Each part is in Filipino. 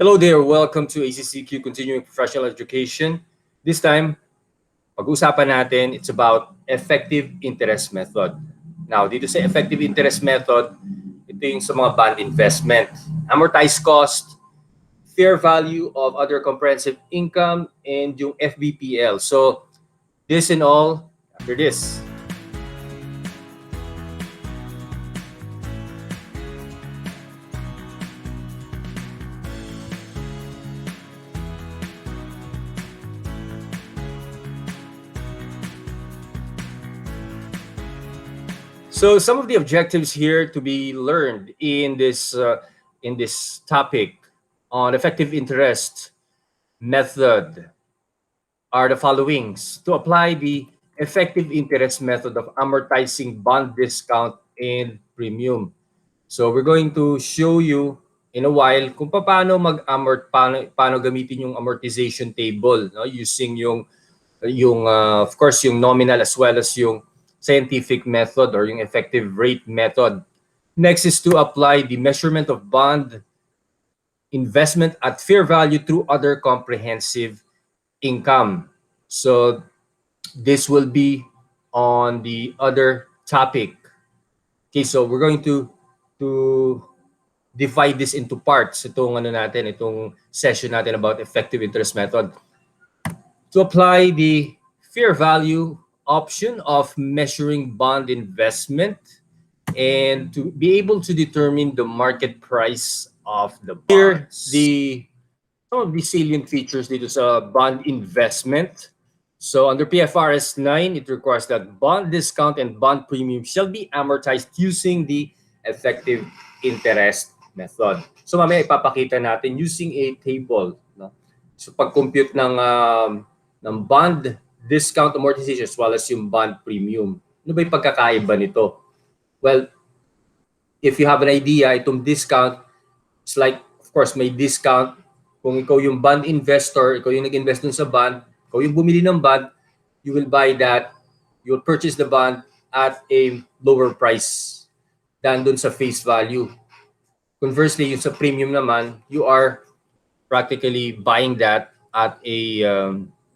Hello there, welcome to ACCQ Continuing Professional Education. This time, pag-usapan natin, it's about effective interest method. Now, dito sa effective interest method, ito yung sa mga bond investment. Amortized cost, fair value of other comprehensive income, and yung FBPL. So, this and all, after this. So some of the objectives here to be learned in this topic on effective interest method are the followings. To apply the effective interest method of amortizing bond discount and premium. So we're going to show you in a while kung paano paano gamitin yung amortization table, no? Using yung of course yung nominal as well as yung scientific method or yung effective rate method. Next is to apply the measurement of bond investment at fair value through other comprehensive income. So this will be on the other topic. Okay, so we're going to divide this into parts. Itong session natin about effective interest method. To apply the fair value option of measuring bond investment and to be able to determine the market price of the bonds. Here, some of the salient features dito sa bond investment. So under PFRS 9, it requires that bond discount and bond premium shall be amortized using the effective interest method. So mamaya ipapakita natin using a table, no? So pag-compute ng bond discount amortization as well as yung bond premium. Ano ba yung pagkakaiba nito? Well, if you have an idea, itong discount, it's like, of course, may discount. Kung ikaw yung bond investor, ikaw yung nag-invest dun sa bond, ikaw yung bumili ng bond, you will buy that, you will purchase the bond at a lower price than dun sa face value. Conversely, yung sa premium naman, you are practically buying that at a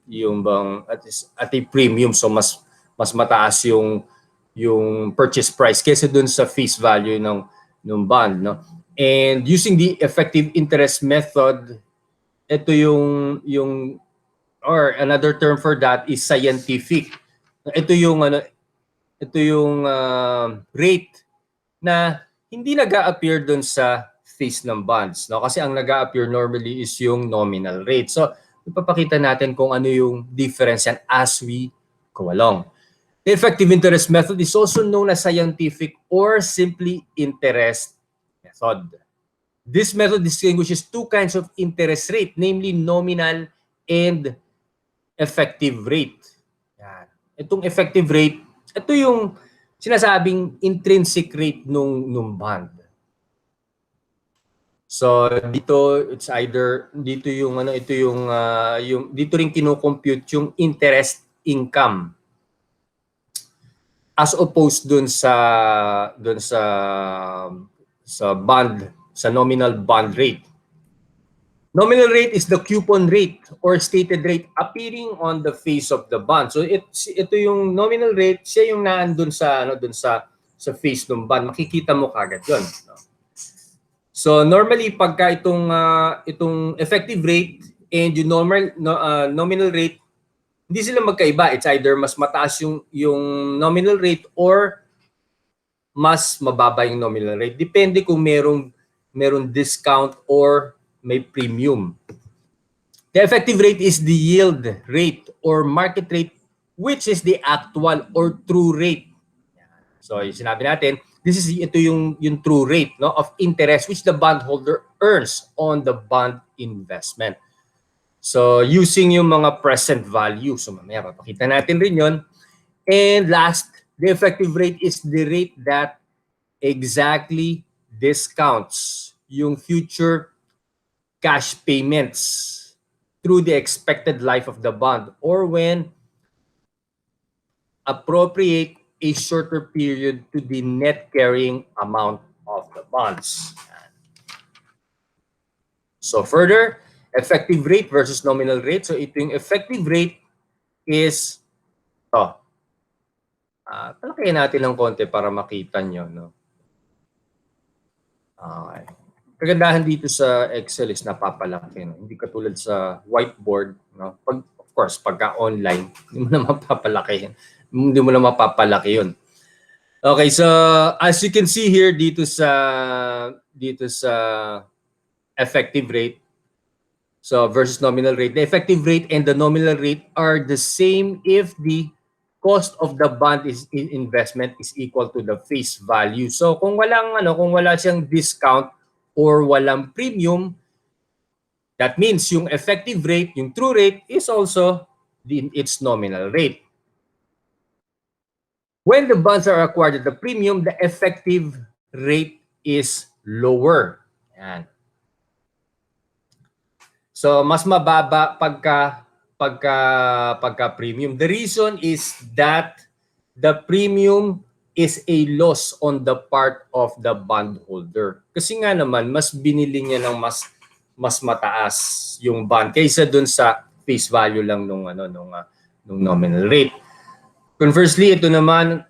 at a premium, so mas mataas yung purchase price kaysa dun sa face value ng bond, no? And using the effective interest method, ito yung or another term for that is scientific. Ito yung rate na hindi nag-a-appear dun sa face ng bonds, no? Kasi ang nag-a-appear normally is yung nominal rate. So ipapakita natin kung ano yung difference yan as we go along. The effective interest method is also known as scientific or simply interest method. This method distinguishes two kinds of interest rate, namely nominal and effective rate. Yan. Itong effective rate, ito yung sinasabing intrinsic rate nung bond. So dito it's either dito yung dito rin kino-compute yung interest income as opposed dun sa bond, sa nominal bond rate. Nominal rate is the coupon rate or stated rate appearing on the face of the bond. So ito yung nominal rate, siya yung naandun sa sa face ng bond. Makikita mo kagad 'yon, no? So normally pagka itong effective rate and yung nominal rate, hindi sila magkaiba. It's either mas mataas yung nominal rate or mas mababa yung nominal rate. Depende kung merong discount or may premium. The effective rate is the yield rate or market rate, which is the actual or true rate. So yung sinabi natin, ito yung true rate, no, of interest which the bondholder earns on the bond investment. So using yung mga present value. So mamaya papakita natin rin yon. And last, the effective rate is the rate that exactly discounts yung future cash payments through the expected life of the bond or when appropriate a shorter period to the net carrying amount of the bonds. So further, effective rate versus nominal rate. So ito yung effective rate is to. Palakihin natin ng konti para makita nyo. No? Okay. Kagandahan dito sa Excel is napapalaki. No? Hindi katulad sa whiteboard. No? Of course, pagka online, hindi mo na mapapalaki. Hindi mo na mapapalaki yun. Okay, so as you can see here dito sa effective rate, so versus nominal rate, the effective rate and the nominal rate are the same if the cost of the bond is in investment is equal to the face value. So kung wala siyang discount or walang premium, that means yung effective rate, yung true rate is also its nominal rate. When the bonds are acquired at the premium, the effective rate is lower. Yan. So mas mababa pagka premium. The reason is that the premium is a loss on the part of the bondholder. Kasi nga naman mas binili niya ng mas mataas yung bond kaysa dun sa face value lang nung nominal rate. Conversely, ito naman,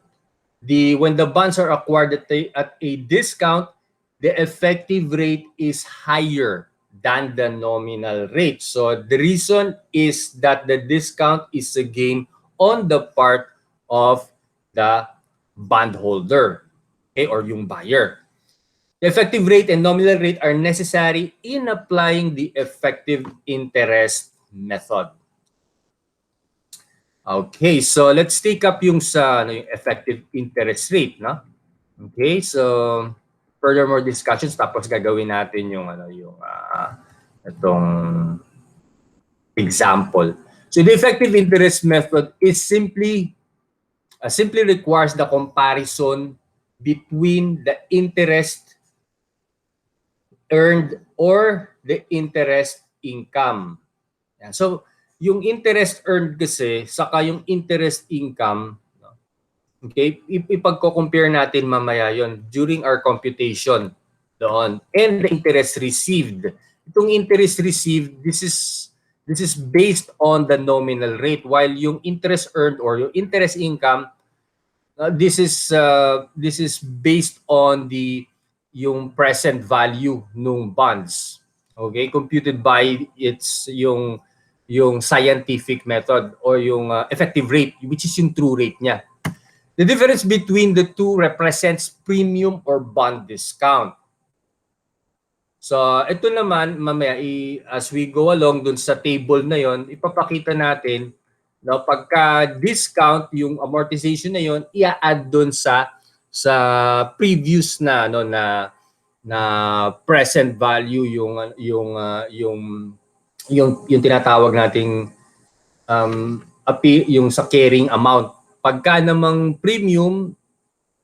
when the bonds are acquired at a discount, the effective rate is higher than the nominal rate. So the reason is that the discount is a gain on the part of the bondholder, okay, or yung buyer. The effective rate and nominal rate are necessary in applying the effective interest method. Okay, so let's take up yung yung effective interest rate, no? Okay, so furthermore discussions tapos gagawin natin yung itong example. So the effective interest method is simply requires the comparison between the interest earned or the interest income. Yeah, so yung interest earned kasi saka yung interest income, okay, ipagko-compare natin mamaya yon during our computation doon. And the interest received. Itong interest received, this is based on the nominal rate, while yung interest earned or yung interest income, this is based on yung present value nung bonds. Okay, computed by yung scientific method or yung effective rate, which is yung true rate niya. The difference between the two represents premium or bond discount. So ito naman mamaya as we go along dun sa table na yon, ipapakita natin no, pagka discount yung amortization na yon, i-add dun sa previous na na present value yung tinatawag nating yung sa carrying amount. Pagka namang premium,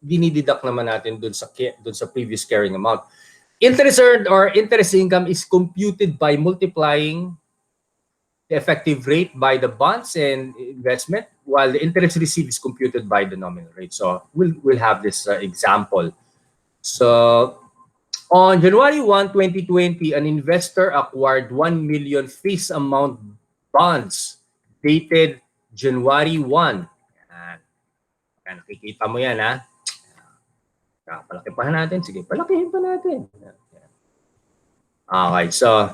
dinideduct naman natin dun sa previous carrying amount. Interest earned or interest income is computed by multiplying the effective rate by the bonds and investment, while the interest received is computed by the nominal rate. So we'll have this example. So on January 1, 2020, an investor acquired 1 million face amount bonds dated January 1. Yan, nakikita mo yan, ha? Palaki pa natin. Sige, palakihin pa natin. Okay, so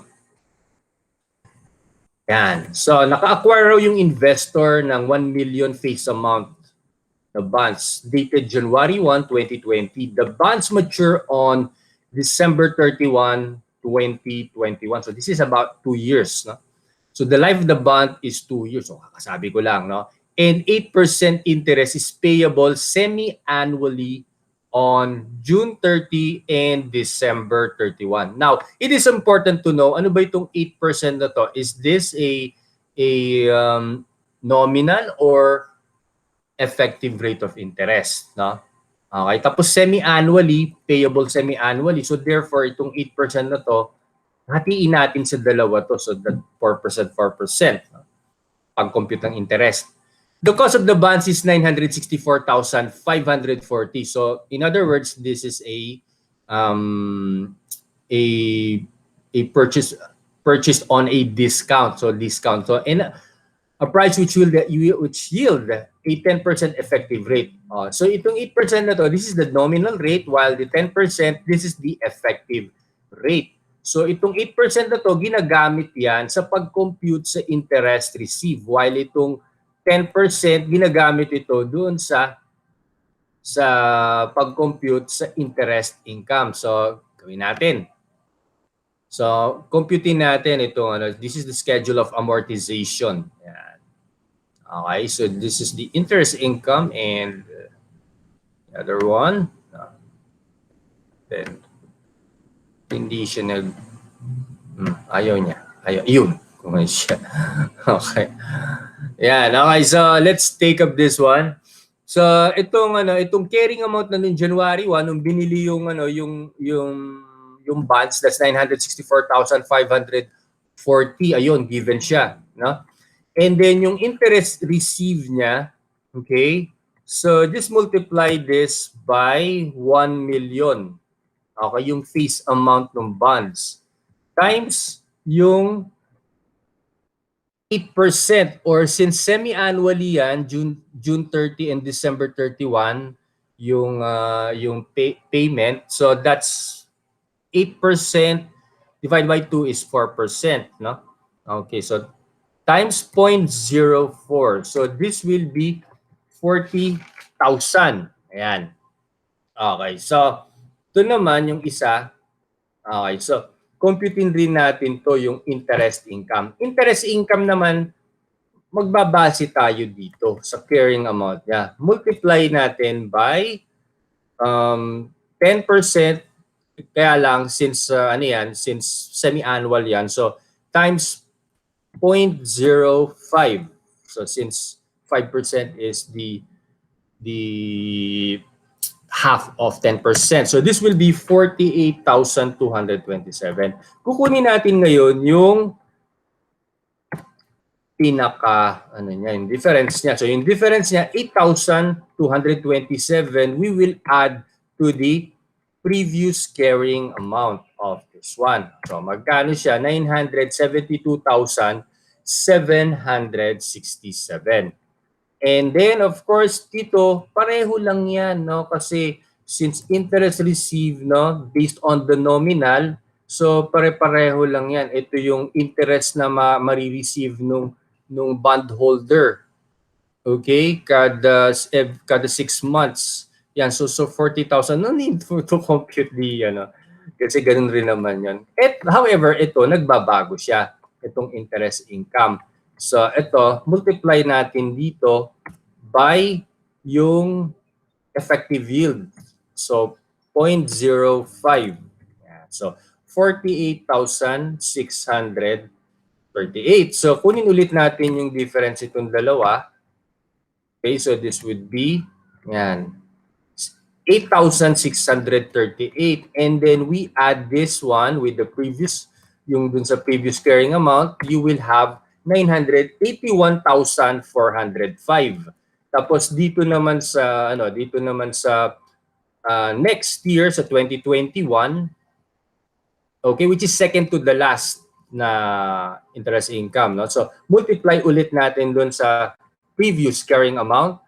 yan. So naka-acquire raw yung investor ng 1 million face amount na bonds dated January 1, 2020. The bonds mature on December 31, 2021. So this is about 2 years, no? So the life of the bond is 2 years. So kakasabi ko lang, no? And 8% interest is payable semi-annually on June 30 and December 31. Now, it is important to know, ano ba itong 8% na to? Is this a nominal or effective rate of interest, no? Okay, tapos semi-annually, payable semi-annually. So therefore, itong 8% na to, hatiin natin sa dalawa to. So that 4%, 4%, no? Pag-compute ng interest. The cost of the bonds is 964,540. So in other words, this is a purchase purchased on a discount. So discount. So and a price which yield a 10% effective rate. So itong 8% na to, this is the nominal rate, while the 10%, this is the effective rate. So itong 8% na to, ginagamit yan sa pag-compute sa interest received, while itong 10% ginagamit ito doon sa pag-compute sa interest income. So gawin natin. So computein natin itong this is the schedule of amortization. Yan. Okay, so this is the interest income, and the other one, then hindi siya ayaw niya. Yun. Siya. Okay. Yan. Okay, so let's take up this one. So itong carrying amount na noong January 1 nung binili yung bonds, that's 964,540. Ayun, given siya, no? And then yung interest received niya, okay? So just multiply this by 1 million. Okay, yung face amount ng bonds times yung 8%, or since semi-annually yan, June 30 and December 31 yung payment. So that's 8% divided by 2 is 4%, no? Okay, so times 0.04. So this will be 40,000. Ayan. Okay, so ito naman yung isa. Okay, so computing rin natin to yung interest income. Interest income naman, magbabase tayo dito sa carrying amount niya. Multiply natin by 10%, kaya lang since since semi-annual yan. So times 0.05. So since 5% is the half of 10%. So this will be 48,227. Kukunin natin ngayon yung yung difference niya. So yung difference niya 8,227, we will add to the previous carrying amount of this one. So magkano siya? 972,767. And then of course dito pareho lang yan, no? Kasi since interest received, no, based on the nominal, so pare-pareho lang yan. Ito yung interest na ma-receive nung bondholder. Okay, kada 6 months. Yan, so 40,000. No need to compute kasi ganun rin naman yan. However, ito nagbabago siya, itong interest income. So ito, multiply natin dito by yung effective yield. So 0.05. Yeah. So 48,638. So kunin ulit natin yung difference itong dalawa. Okay, so this would be 8,638, and then we add this one with the previous, yung dun sa previous carrying amount, you will have 981,405. Tapos dito naman sa next year sa 2021, okay, which is second to the last na interest income, no? So multiply ulit natin doon sa previous carrying amount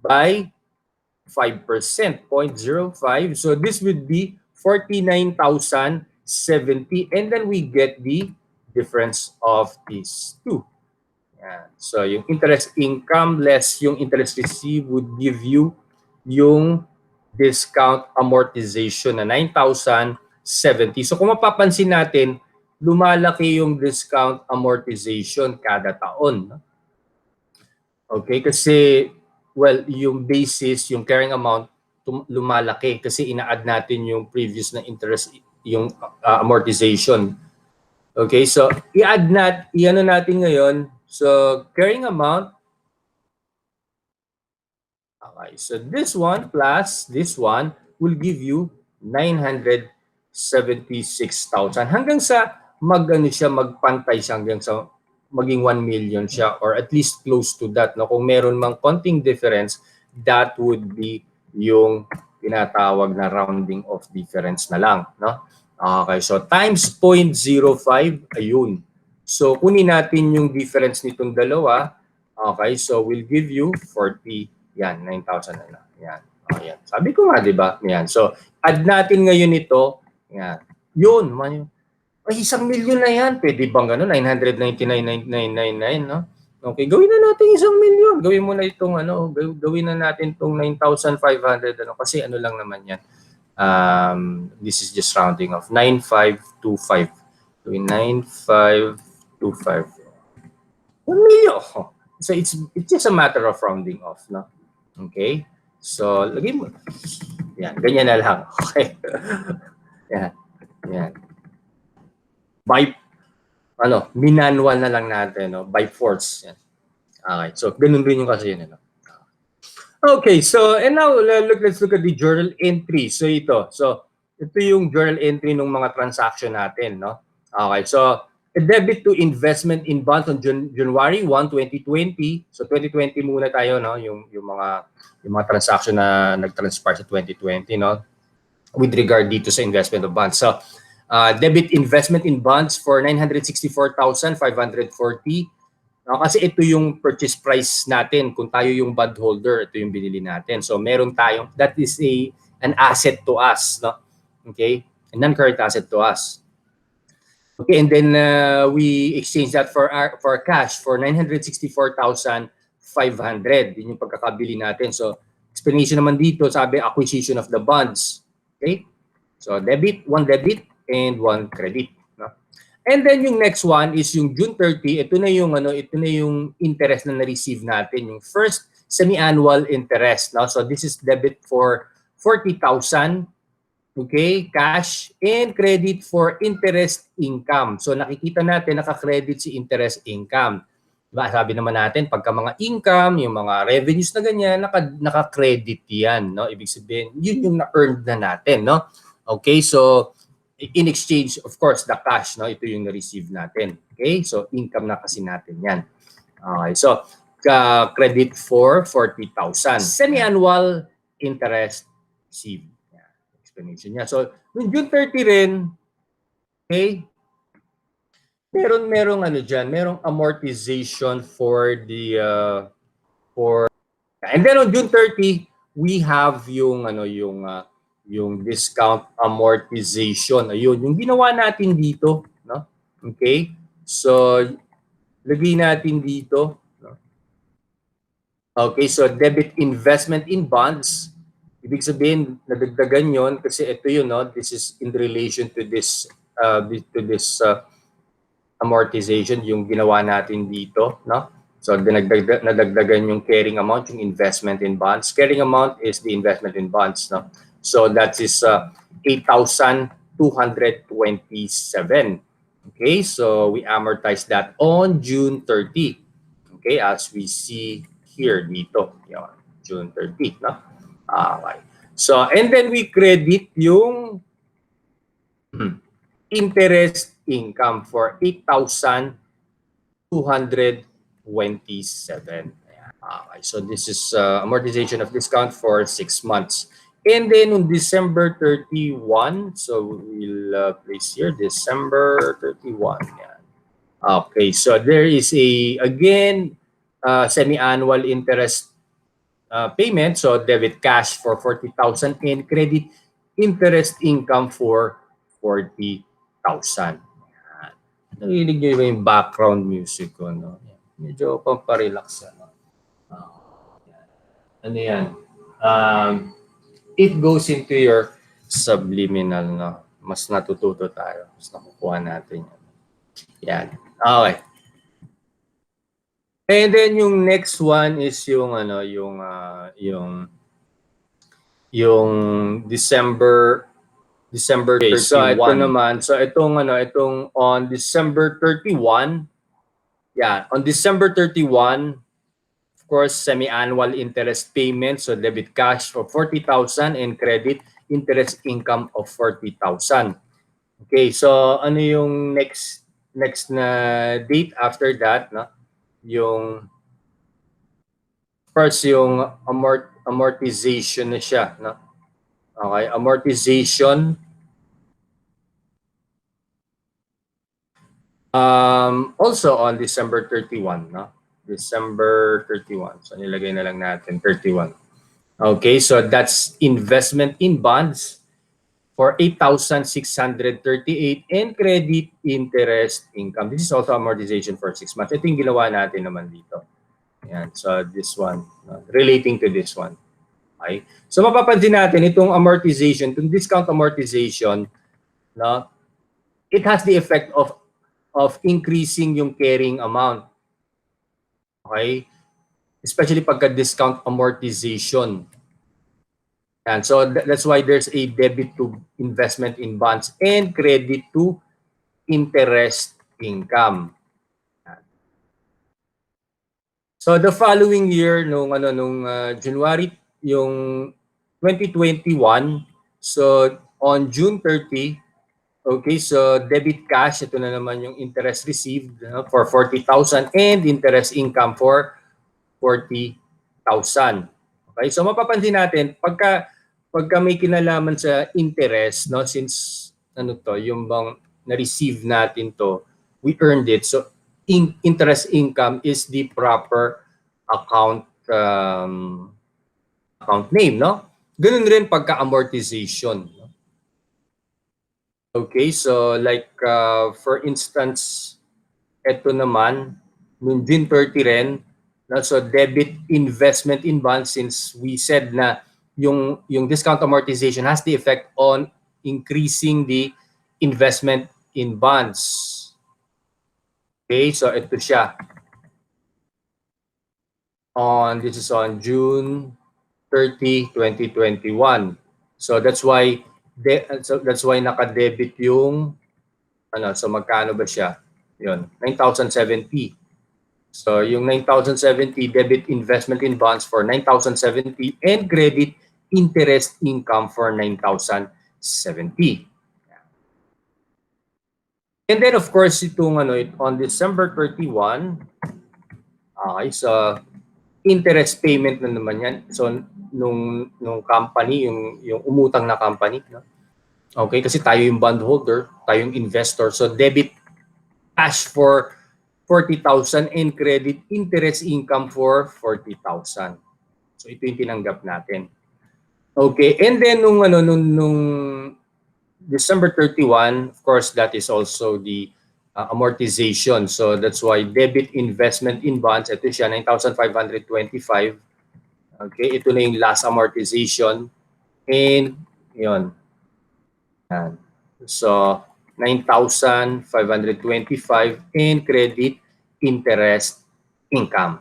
by 5%, 0.05. So this would be 49,070, and then we get the difference of these two. Yan. So yung interest income less yung interest received would give you yung discount amortization na 9,070. So kung mapapansin natin, lumalaki yung discount amortization kada taon. Okay, kasi yung basis, yung carrying amount lumalaki kasi ina-add natin yung previous na interest, yung amortization. Okay, so i-add natin ngayon. So carrying amount, okay, so this one plus this one will give you 976,000 hanggang sa magpantay siya, hanggang sa maging 1 million siya, or at least close to that, no? Kung meron mang konting difference, that would be yung tinatawag na rounding of difference na lang, no? Okay, so times 0.05, ayun. So kunin natin yung difference nitong dalawa. Okay, so we'll give you 40. Yan, 9,000 na. Yan. Oh, yan. Sabi ko nga, di ba? Yan. So add natin ngayon ito. Yan. Yun. Ay, 1,000,000 na yan. Pwede bang gano'n? 999,999, no? Okay, gawin na natin 1,000,000. Gawin mo na itong gawin na natin itong 9,500 kasi ano lang naman yan. This is just rounding off. 9,525. Gawin 9,525. 1,000,000. So it's just a matter of rounding off, no? Okay? So lagay mo. Yan, ganyan na lang. Okay. Yan. Yan. By minanwal na lang natin, no? By force. Yan. Okay, so ganun rin yung kasi yun, no? Okay, so and now let's look at the journal entry. So ito yung journal entry ng mga transaction natin, no? Okay, so a debit to investment in bonds on January 1, 2020. So 2020 muna tayo, no? Yung mga transaction na nag-transpire sa 2020, no? With regard dito sa investment of bonds. So debit investment in bonds for 964,540. Kasi ito yung purchase price natin. Kung tayo yung bond holder, ito yung binili natin. So meron tayong, that is an asset to us, no? Okay? A non-current asset to us. Okay, and then we exchange that for cash for 964,500. Yun yung pagkakabili natin. So explanation naman dito, sabi acquisition of the bonds. Okay? So one debit and one credit, no? And then yung next one is yung June 30. Ito na yung interest na na-receive natin, yung first semi-annual interest, no? So this is debit for 40,000, okay, cash, and credit for interest income. So nakikita natin naka-credit si interest income. Diba? Sabi naman natin pagka mga income, yung mga revenues na ganyan, naka-credit yan, no? Ibig sabihin, yun yung na-earned na natin, no? Okay, so in exchange, of course, the cash, no? Ito yung na-receive natin. Okay, so income na kasi natin yan. Okay, so credit for 40,000. Semi-annual interest received. Explanation niya. So, noong June 30 rin, okay, merong merong amortization for the and then on June 30, we have yung discount amortization. Ayun, yung ginawa natin dito, no? Okay? So, lagay natin dito, no? Okay, so debit investment in bonds. Ibig sabihin, nadagdagan yon kasi ito yun, no? This is in relation to this amortization, yung ginawa natin dito, no? So, nadagdagan yung carrying amount, yung investment in bonds. Carrying amount is the investment in bonds, no? So, that is 8,227. Okay, so we amortize that on June 30. Okay, as we see here dito. Yan, June 30, no? Okay. So, and then we credit yung interest income for 8,227. Okay, so this is amortization of discount for 6 months. And then on December 31, so we'll place here December 31. Yeah. Okay, so there is again semi-annual interest payment. So debit cash for 40,000 and credit interest income for 40,000. Narinig nyo ba yung background music ko, no? Medyo pamparelax yan. Ano yan? It goes into your subliminal, no? Mas natututo tayo. Mas nakukuha natin yan. Yan. Okay. And then yung next one is yung December 31. So ito naman, itong on December 31, yeah, on December 31, of course, semi-annual interest payment, so debit cash for 40,000 and credit interest income of 40,000. Okay, so ano yung next na date after that, no? Yung first yung amortization na siya, no? Okay, amortization Also on December 31, no? December 31. So nilagay na lang natin 31. Okay, so that's investment in bonds for 8,638 and credit interest income. This is also amortization for 6 months. Ito yung ginawa natin naman dito. Ayan, so this one, relating to this one. Okay? So mapapansin natin itong amortization, itong discount amortization, no, it has the effect of increasing yung carrying amount. Okay? Especially pagka discount amortization. And so that's why there's a debit to investment in bonds and credit to interest income. So the following year nung January yung 2021, so on June 30, okay, so debit cash, ito na naman yung interest received for 40,000 and interest income for 40,000. Okay, so mapapansin natin pagka may kinalaman sa interest, no, since yung bang na-receive natin to, we earned it. So interest income is the proper account account name, no? Ganun rin pagka amortization. No? Okay, so like for instance, ito naman noong June 30 rin, no? So debit investment in bonds, since we said na yung discount amortization has the effect on increasing the investment in bonds. Okay, so ito siya. This is on June 30, 2021. So that's why naka-debit yung so magkano ba siya? Yun, 9,070. So yung 9,070 debit investment in bonds for 9,070 and credit interest income for 9,070. And then of course itong on December 31, okay, so interest payment na naman yan. So nung company, yung umutang na company, no? Okay, kasi tayo yung bondholder, tayo yung investor. So debit cash for 40,000 and credit interest income for 40,000. So ito yung tinanggap natin. Okay, and then nung December 31, of course, that is also the amortization. So that's why debit investment in bonds, ito siya, 9,525. Okay, ito na yung last amortization. And yun. Yan. So 9,525 and credit interest income.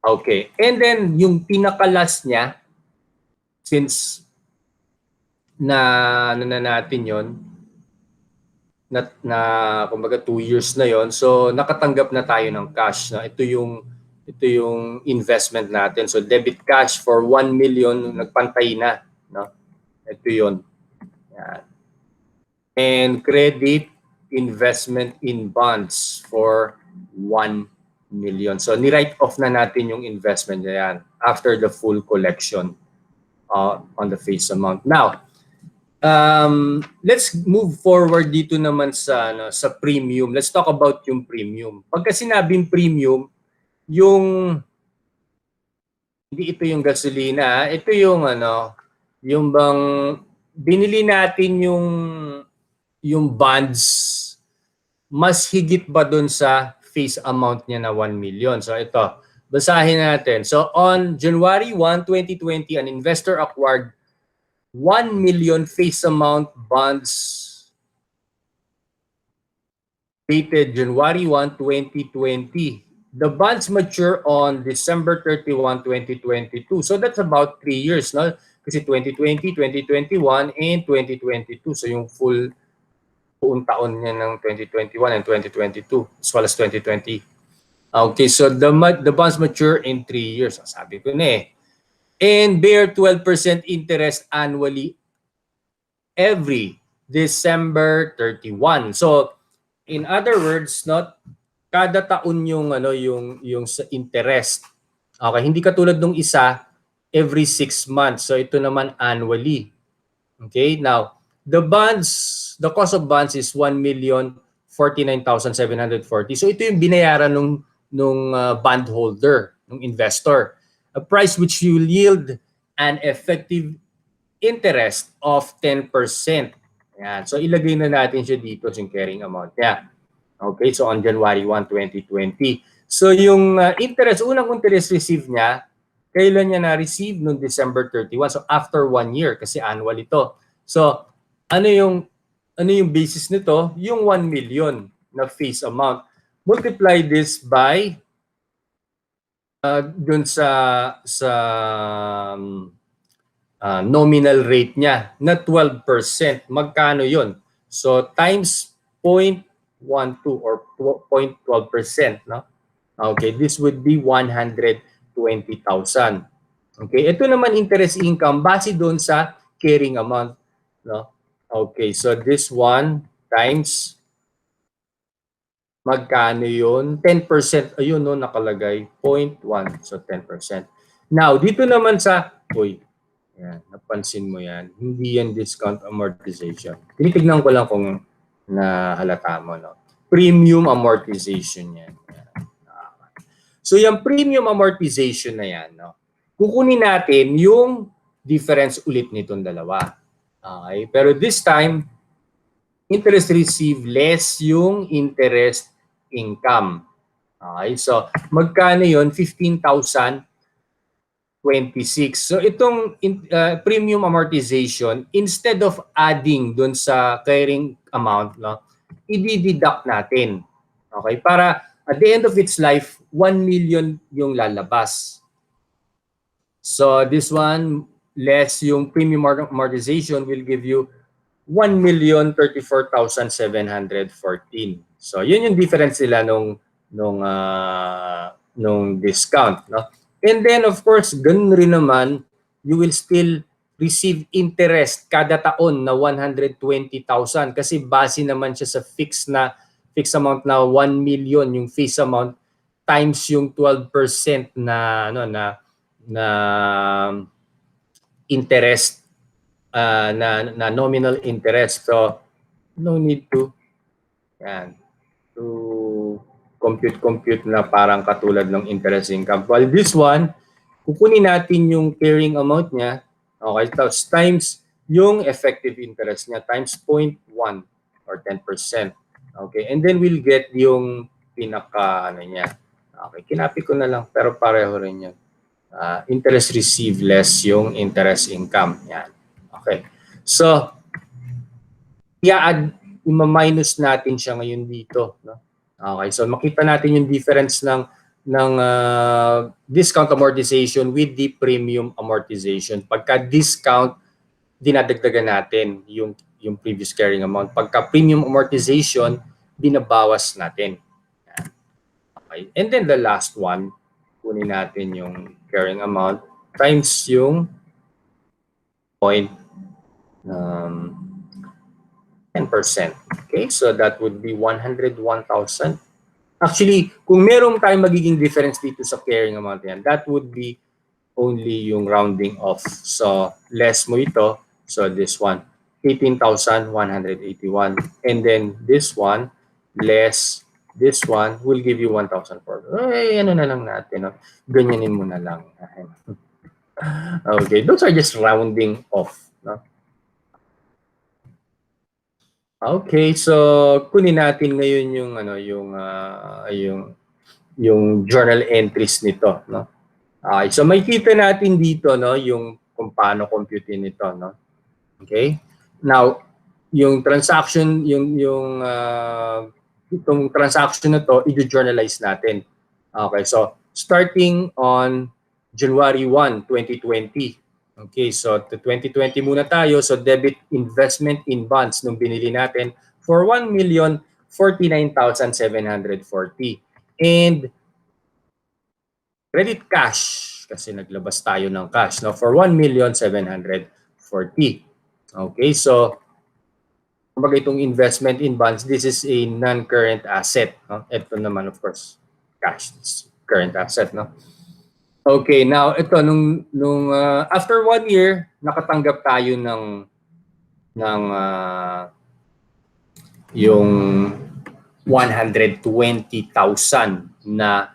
Okay, and then yung pinaka-last niya, since na natin yon kumbaga 2 years na yon, so nakatanggap na tayo ng cash, no? Ito yung investment natin, so debit cash for 1 million, nagpantay na, no? Ito yon. Yan. And credit investment in bonds for 1 million. So ni-write off na natin yung investment na yan after the full collection on the face amount. Now, let's move forward dito naman sa premium. Let's talk about yung premium. Pagka sinabing premium, hindi ito yung gasolina, ito yung yung bang binili natin yung bonds, mas higit ba dun sa face amount niya na 1 million. So ito, basahin natin. So on January 1, 2020, an investor acquired 1 million face amount bonds dated January 1, 2020. The bonds mature on December 31, 2022. So that's about 3 years, no? Kasi 2020, 2021, and 2022. So yung buong taon niya ng 2021 and 2022, as well as 2020. Okay, so the bonds mature in 3 years. Sabi ko na eh. And bear 12% interest annually every December 31. So, in other words, kada taon yung sa interest. Okay, hindi katulad nung isa every 6 months. So ito naman annually. Okay, now the cost of bonds is 1 million 49,740. So ito yung binayaran nung bondholder, nung investor. A price which will yield an effective interest of 10%. Yan. So ilagay na natin siya dito yung carrying amount niya. Okay, so on January 1, 2020. So yung unang interest received niya, kailan niya na-receive? Noong December 31. So after 1 year, kasi annual ito. So ano yung basis nito? Yung 1 million na face amount. Multiply this by dun sa nominal rate niya na 12%. Magkano yun? So times 0.12 or 0.12%, no? Okay, this would be 120,000. Okay, ito naman interest income base doon sa carrying amount, no? Okay, so this one times magkano yun? 10%. Ayun, no, nakalagay 0.1. So 10%. Now, dito naman sa yan, napansin mo yan. Hindi yan discount amortization. Tinitignan ko lang kung nahalata mo, no? Premium amortization yan. So yung premium amortization na yan, no? Kukunin natin yung difference ulit nitong dalawa. Okay? Pero this time, interest received less yung interest income. Okay? So magkano yun? 15,026. So itong premium amortization, instead of adding dun sa carrying amount, no, i-deduct natin. Okay? Para at the end of its life, 1 million yung lalabas. So this one, less yung premium amortization will give you 1,034,714. So yun yung difference nila nung discount, no? And then of course, ganun rin naman, you will still receive interest kada taon na 120,000 kasi base naman siya sa fixed amount na 1 million yung face amount times yung 12% na interest na nominal interest. So no need to compute na parang katulad ng interest income. While this one, kukunin natin yung carrying amount niya, okay, tapos times yung effective interest niya times 0.1 or 10%. Okay, and then we'll get yung pinaka niya. Okay, kinapi ko na lang pero pareho rin yun. Interest received less yung interest income. Yan. Okay. So, i-minus natin siya ngayon dito, no? Okay, so makita natin yung difference ng discount amortization with the premium amortization. Pagka discount, dinadagdagan natin yung previous carrying amount. Pagka premium amortization, binabawas natin. Okay. And then the last one, kunin natin yung carrying amount times yung 10%. Okay, so that would be 101,000. Actually, kung merong tayong magiging difference dito sa carrying amount yan, that would be only yung rounding off. So, less mo ito. So, this one, 18,181. And then, this one, less this one, will give you 1,004. Ay, ano na lang natin. No? Ganyanin mo na lang. Okay, those are just rounding off. No? Okay, so kunin natin ngayon yung journal entries nito, no? Okay, so makikita natin dito, no, yung kung paano computein ito, no? Okay? Now, yung transaction, itong transaction na to, i-journalize natin. Okay, so starting on January 1, 2020. Okay, so to 2020 muna tayo. So debit investment in bonds nung binili natin for 1,049,740. And credit cash, kasi naglabas tayo ng cash, no, for 1,740. Okay, so kumbaga itong investment in bonds, this is a non-current asset. No? Ito naman, of course, cash, current asset. No? Okay, now ito after 1 year, nakatanggap tayo ng yung 120,000 na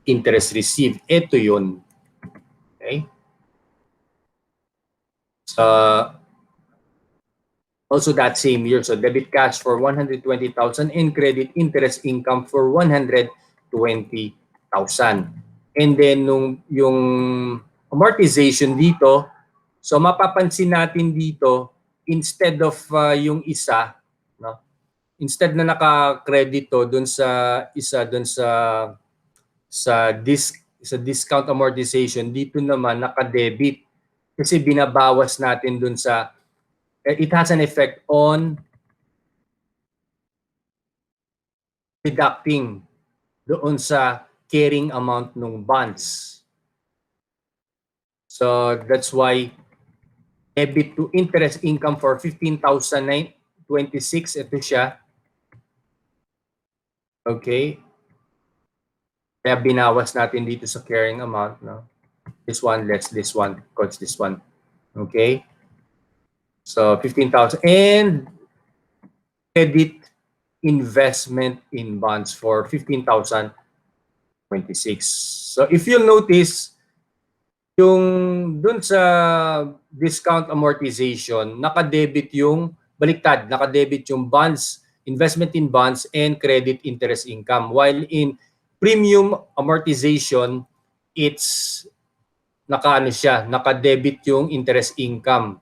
interest received. Ito yun. Okay? So, also that same year, so debit cash for 120,000 and credit interest income for 120,000. And then yung amortization dito, so mapapansin natin dito, instead of yung isa, no? Instead na naka-credito doon sa isa doon sa discount amortization, dito naman naka-debit kasi binabawas natin doon sa it has an effect on deducting doon sa carrying amount ng bonds. So that's why debit to interest income for 15,926, ito siya. Okay. Kaya binawas natin dito sa carrying amount, no? This one less this one, because this one. Okay. So 15,000 and credit investment in bonds for 15,026. So if you'll notice, yung dun sa discount amortization, naka-debit yung baliktad, naka-debit yung bonds, investment in bonds and credit interest income. While in premium amortization, it's naka-ano siya, naka-debit yung interest income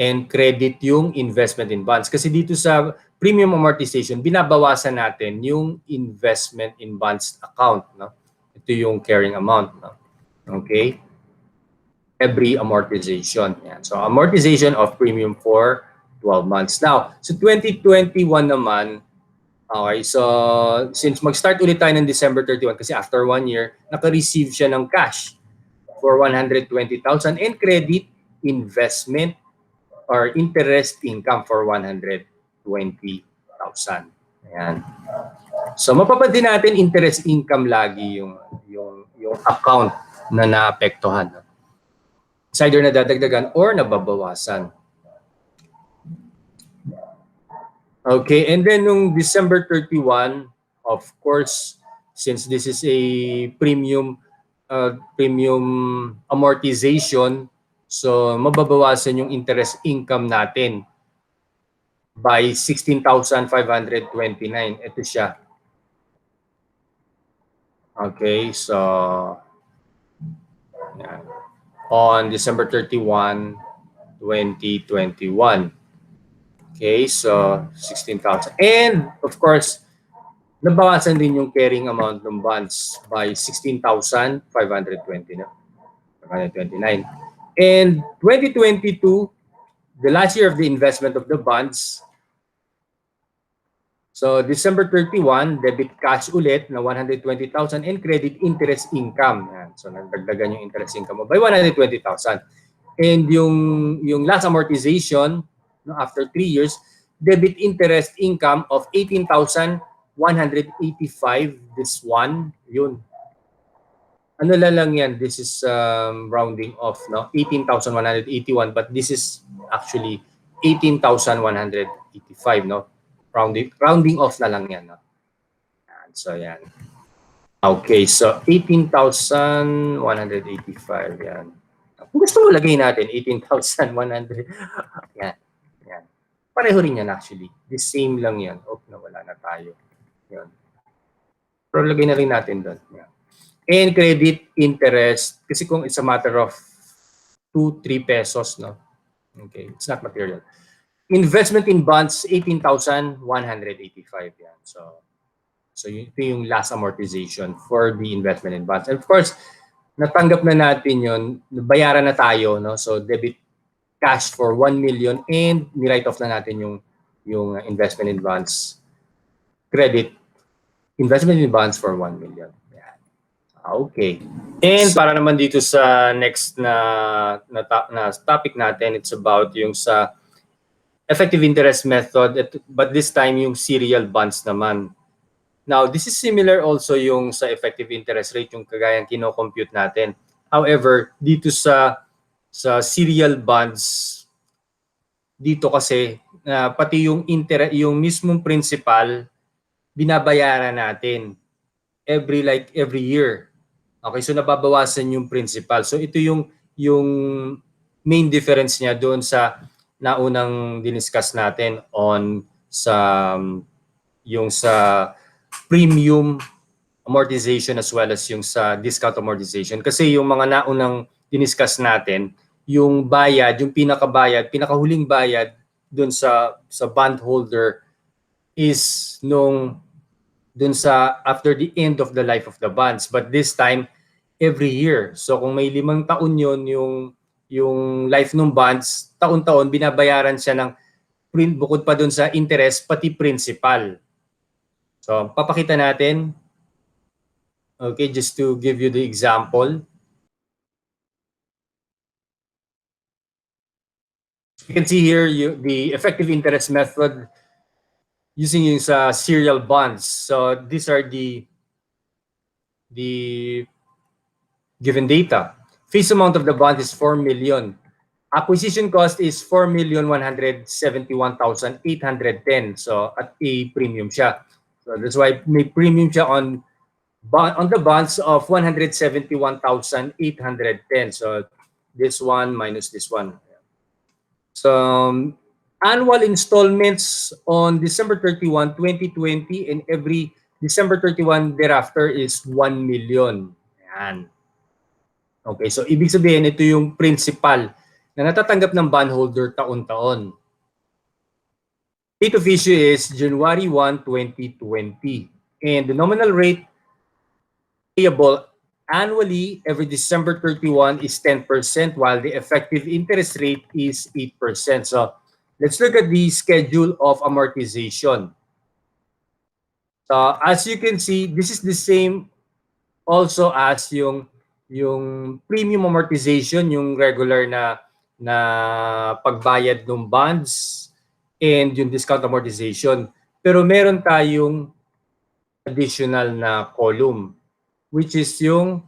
and credit yung investment in bonds. Kasi dito sa premium amortization, binabawasan natin yung investment in bonds account, no? Ito yung carrying amount, no? Okay? Every amortization. Yan. So amortization of premium for 12 months. Now, so 2021 naman, okay, so since mag-start ulit tayo ng December 31 kasi after 1 year, naka-receive siya ng cash for 120,000 and credit investment or interest income for 120,000. Ayan. So mapapansin natin interest income lagi yung account na naapektuhan. It's either nadadagdagan or nababawasan. Okay, and then nung December 31, of course, since this is a premium amortization, so mababawasan yung interest income natin by 16,529. Ito siya. Okay, so yan. On December 31, 2021. Okay, so 16,000. And of course, nabawasan din yung carrying amount ng bonds by 16,529. And 2022, the last year of the investment of the bonds, so December 31, debit cash ulit na 120,000 and credit interest income. Yan. So nagdagdagan yung interest income mo by 120,000. And yung last amortization, no, after 3 years, debit interest income of 18,185. This one, yun. Ano lang yan? This is rounding off, no? 18,181, but this is actually 18,185, no? Rounding off na lang yan, no? So yan. Okay, so 18,185, yan. Kung gusto mo lagay natin 18,100. Yan. Yan. Pareho rin yan actually. The same lang yan. Oh, nawala na tayo. Yan. Pero lagay na rin natin doon. Yan. And credit interest, kasi kung it's a matter of 2-3 pesos, no? Okay, it's not material. Investment in bonds, 18,185. Yan. So ito yung last amortization for the investment in bonds. And of course, natanggap na natin yun, bayaran na tayo, no? So debit cash for 1 million and ni-write off na natin yung investment in bonds. Credit investment in bonds for 1 million. Yan. Okay. And para naman dito sa next na topic natin, it's about yung sa effective interest method, but this time yung serial bonds naman. Now, this is similar also yung sa effective interest rate, yung kagayang kino-compute natin. However, dito sa serial bonds, dito kasi pati yung mismong principal binabayaran natin every year. Okay, so nababawasan yung principal. So ito yung main difference niya doon sa naunang diniscuss natin on sa yung sa premium amortization as well as yung sa discount amortization. Kasi yung mga naunang diniscuss natin, yung bayad, yung pinakabayad, pinakahuling bayad doon sa bondholder is dun sa after the end of the life of the bonds. But this time, every year. So kung may 5 taon yun, yung life ng bonds, taon-taon binabayaran siya ng bukod pa dun sa interest, pati principal. So papakita natin. Okay, just to give you the example. You can see here the effective interest method using yung sa serial bonds. So these are the given data. Face amount of the bond is 4 million. Acquisition cost is 4,171,810. So at a premium siya. So that's why may premium siya on the bonds of 171,810. So this one minus this one. So annual installments on December 31, 2020 and every December 31 thereafter is 1 million. Yan. Okay, so ibig sabihin ito yung principal na natatanggap ng bondholder taon-taon. Date of issue is January 1, 2020. And the nominal rate payable annually every December 31 is 10%, while the effective interest rate is 8%. So let's look at the schedule of amortization. So as you can see, this is the same also as yung premium amortization, yung regular na pagbayad ng bonds and yung discount amortization. Pero meron tayong additional na column which is yung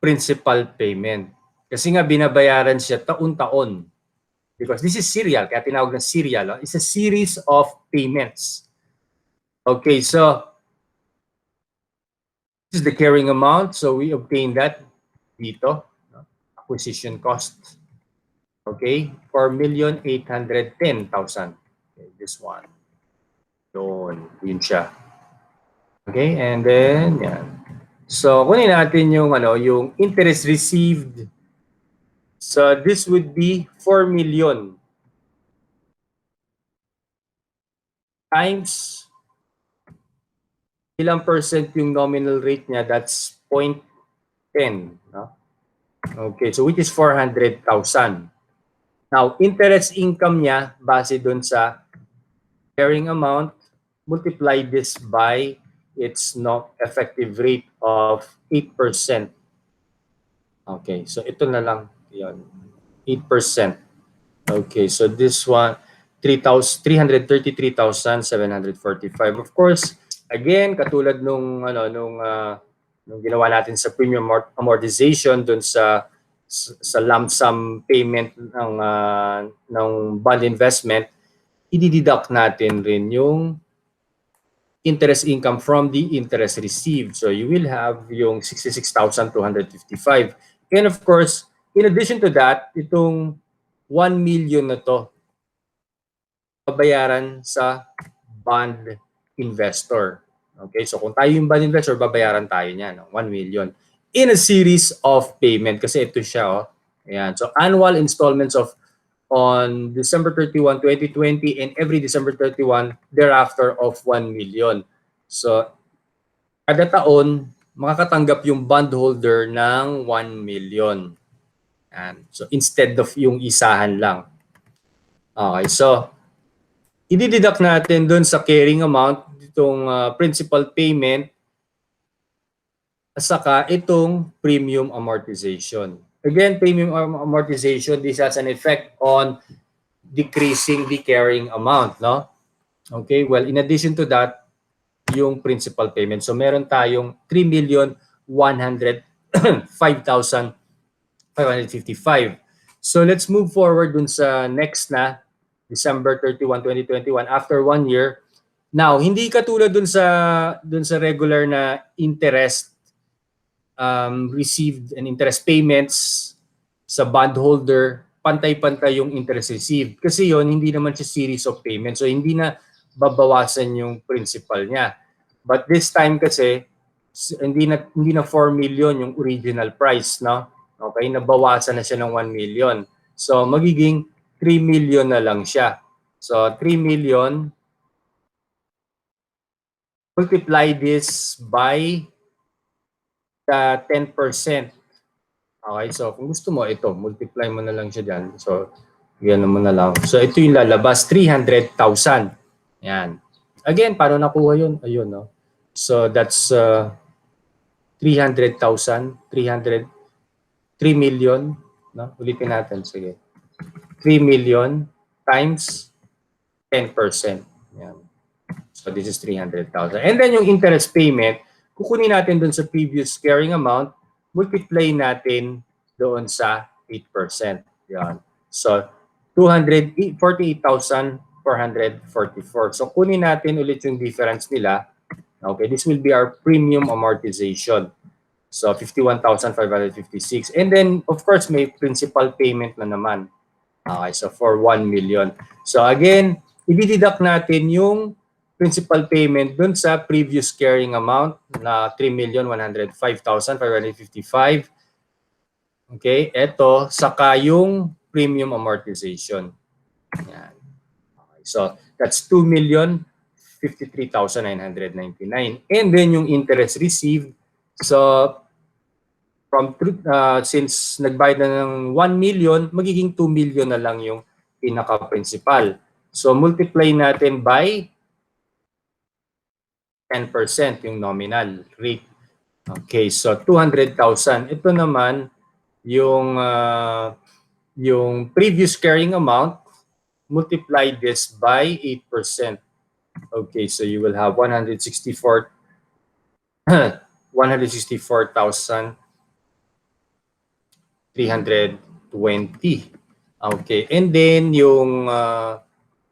principal payment. Kasi nga binabayaran siya taon-taon. Because this is serial, kaya tinawag na serial. It's a series of payments. Okay, so this is the carrying amount. So we obtain that dito. Acquisition cost. Okay, 4,810,000. Okay, this one. Yun siya. Okay, and then yan. So kunin natin yung yung interest received. So this would be 4 million times ilang percent yung nominal rate niya, that's 0.10, no? Okay, so which is 400,000. Now, interest income niya base doon sa carrying amount, multiply this by its effective rate of 8%. Okay, so ito na lang, yun, 8%. Okay, so this one, 333,745. Of course, again, katulad nung ginawa natin sa premium amortization doon sa lump sum payment ng bond investment, i-deduct natin rin yung interest income from the interest received. So you will have yung 66,255. And of course, in addition to that, itong 1 million na to babayaran sa bond investor. Okay, so kung tayo yung bond investor, babayaran tayo niyan, 1 million. In a series of payment, kasi ito siya, oh. Ayan. So annual installments on December 31, 2020 and every December 31 thereafter of 1 million. So kada taon, makakatanggap yung bondholder ng 1 million. Ayan. So instead of yung isahan lang. Okay, so i-deduct natin doon sa carrying amount itong principal payment at saka itong premium amortization. Again, premium amortization, this has an effect on decreasing the carrying amount, no? Okay, well, in addition to that, yung principal payment. So meron tayong 3,105,555. So let's move forward dun sa next na December 31, 2021. After 1 year, Now, hindi katulad dun sa regular na interest received and interest payments sa bondholder, pantay-pantay yung interest received. Kasi yon hindi naman siya series of payments. So, hindi na babawasan yung principal niya. But this time kasi, hindi na 4 million yung original price, no? Okay, nabawasan na siya ng 1 million. So, magiging 3 million na lang siya. So, 3 million, multiply this by 10%. Okay, so kung gusto mo, ito, multiply mo na lang siya dyan. So, yan mo na lang. So, ito yung lalabas, 300,000. Yan. Again, paano nakuha yun? Ayun, no? So, that's 300,000, 3 million. No? Ulitin natin, sige. 3 million times 10%. Yan. So, this is 300,000. And then, yung interest payment, kukunin natin dun sa previous carrying amount, multiply natin doon sa 8%. Yan. So, 248,444. So, kunin natin ulit yung difference nila. Okay, this will be our premium amortization. So, 51,556. And then, of course, may principal payment na naman. Okay, so for 1 million. So, again, i-deduct natin yung principal payment dun sa previous carrying amount na 3,105,555. Okay, ito, saka yung premium amortization. Yan. Okay, so, that's 2,053,999. And then yung interest received, so, since nagbayad na ng 1 million, magiging 2 million na lang yung pinaka-principal. So, multiply natin by 10% yung nominal rate. Okay, so 200,000. Ito naman yung previous carrying amount, multiply this by 8%. Okay, so you will have 164,320. Okay, and then yung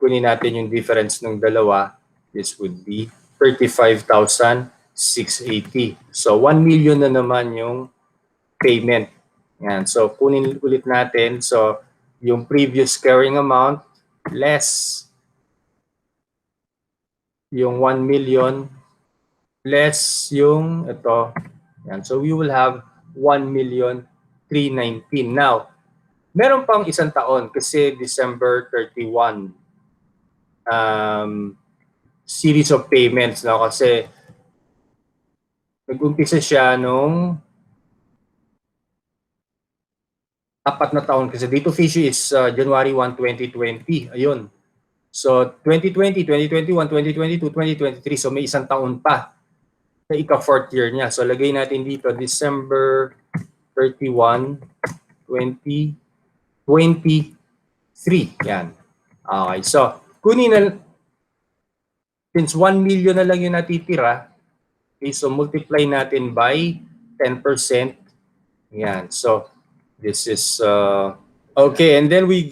kunin natin yung difference ng dalawa, this would be 35,680. So 1 million na naman yung payment. Yan. So kunin ulit natin. So yung previous carrying amount less yung 1 million less yung ito. Yan. So we will have 1,319,000. Now, meron pang isang taon kasi December 31 series of payments, no? Kasi nag-umpisa siya nung 4 na taon kasi date of issue is January 1, 2020. Ayun. So 2020, 2021, 2022, 2023. So may isang taon pa sa ika-4th year niya. So lagay natin dito December 31, 2023. Yan. Okay. So kunin na, since 1 million na lang yung natitira, okay, so multiply natin by 10%. Yan. So this is okay, and then we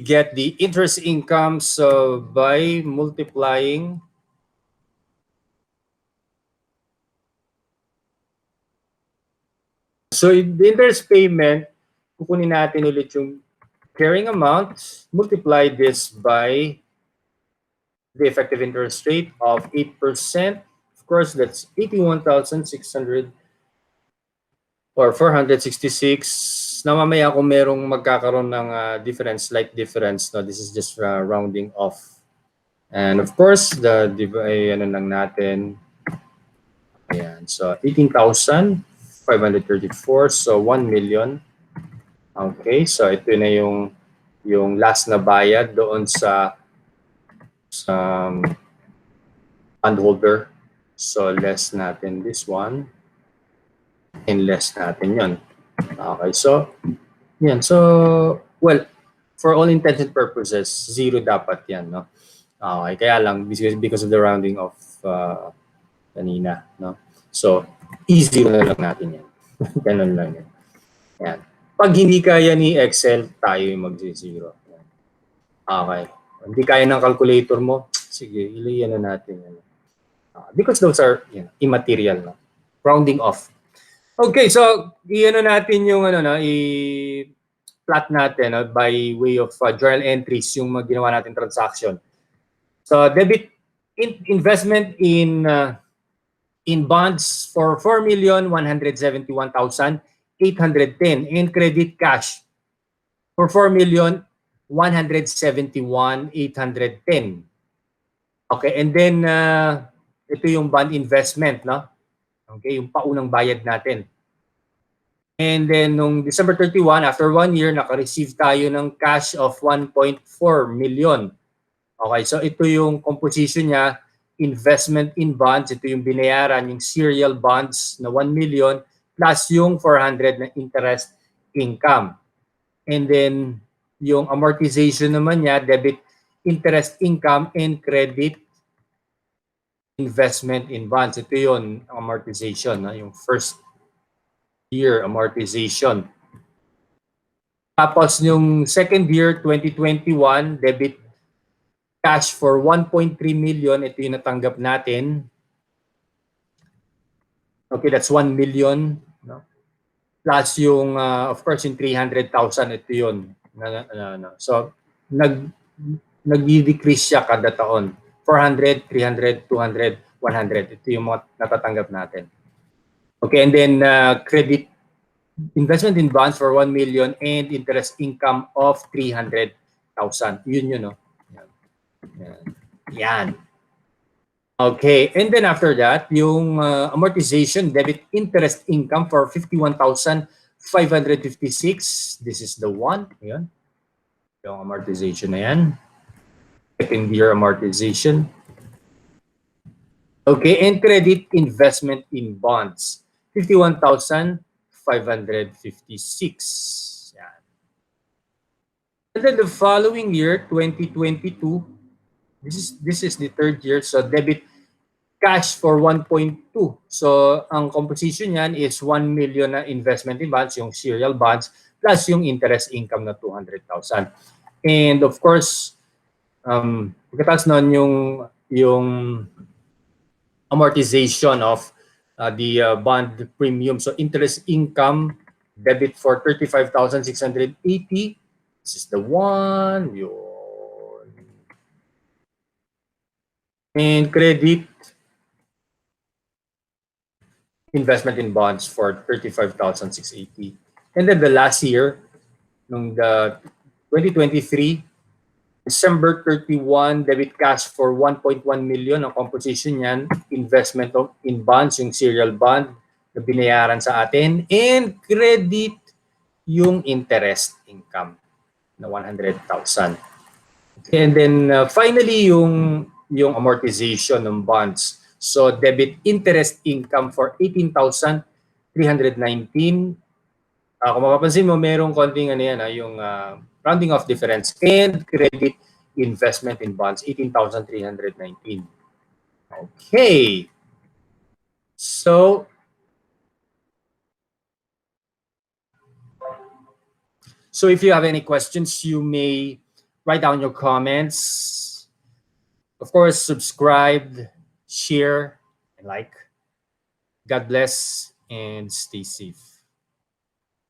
get the interest income so by multiplying so the interest payment, kukunin natin ulit yung carrying amount, multiply this by the effective interest rate of 8%. Of course, that's 81,600 or 466. Na mamaya kung merong magkakaroon ng difference, slight difference, no, this is just rounding off. And of course, ano lang natin, ayan, so 18,534, so 1 million. Okay, so ito na yung last na bayad doon sa bondholder. So less natin this one. And less natin yon. Okay, so yan. So, well, for all intents and purposes, zero dapat yan, no? Okay, kaya lang because of the rounding of kanina, no? So, easy na lang natin yan. Ganun lang yan. Yan. Pag hindi kaya ni Excel, tayo yung mag-zero. Okay. Hindi kaya ng calculator mo, Sige, iliyan na natin. Because those are immaterial. No? Rounding off. Okay, so i-ano natin yung i-plot natin by way of journal entries yung ginawa natin transaction. So debit investment in bonds for 4,171,810 and credit cash for 4,171,810. Okay, and then ito yung bond investment, no? Okay, yung paunang bayad natin. And then nung December 31, after 1 year, naka-receive tayo ng cash of 1.4 million. Okay, so ito yung composition niya, investment in bonds, ito yung binayaran, yung serial bonds na 1 million plus yung 400 na interest income. And then yung amortization naman niya, debit interest income and credit investment in bonds. Ito yun, amortization, yung first year amortization. Tapos yung second year, 2021, debit cash for 1.3 million. Ito yung natanggap natin. Okay, that's 1 million. No? Plus yung, of course, yung 300,000. Ito yun. So, nag-decrease siya kada taon. 400, 300, 200, 100. Ito yung mga natatanggap natin. Okay, and then credit investment in bonds for 1 million and interest income of 300,000. Yun yun, no? Yan. Okay, and then after that, yung amortization, debit interest income for 51,556. This is the one. Yan. Yung amortization na yan. Second year amortization. Okay, and credit investment in bonds, 51,556. Yan. And then the following year, 2022, this is the third year, so debit cash for 1.2. So ang composition niyan is 1 million na investment in bonds, yung serial bonds, plus yung interest income na 200,000. And of course, pagkatapos nun yung amortization of the bond premium. So interest income, debit for 35,680. This is the one. Yun. And credit investment in bonds for 35,680. And then the last year, nung the 2023, December 31, debit cash for 1.1 million. Ang composition niyan, investment in bonds, yung serial bond na binayaran sa atin, and credit yung interest income na 100,000. And then finally, yung amortization ng bonds. So debit interest income for 18,319. Kung mapapansin mo, merong konting yung rounding off difference, and credit investment in bonds, 18,319. Okay. So if you have any questions, you may write down your comments. Of course, subscribe, share, and like. God bless and stay safe.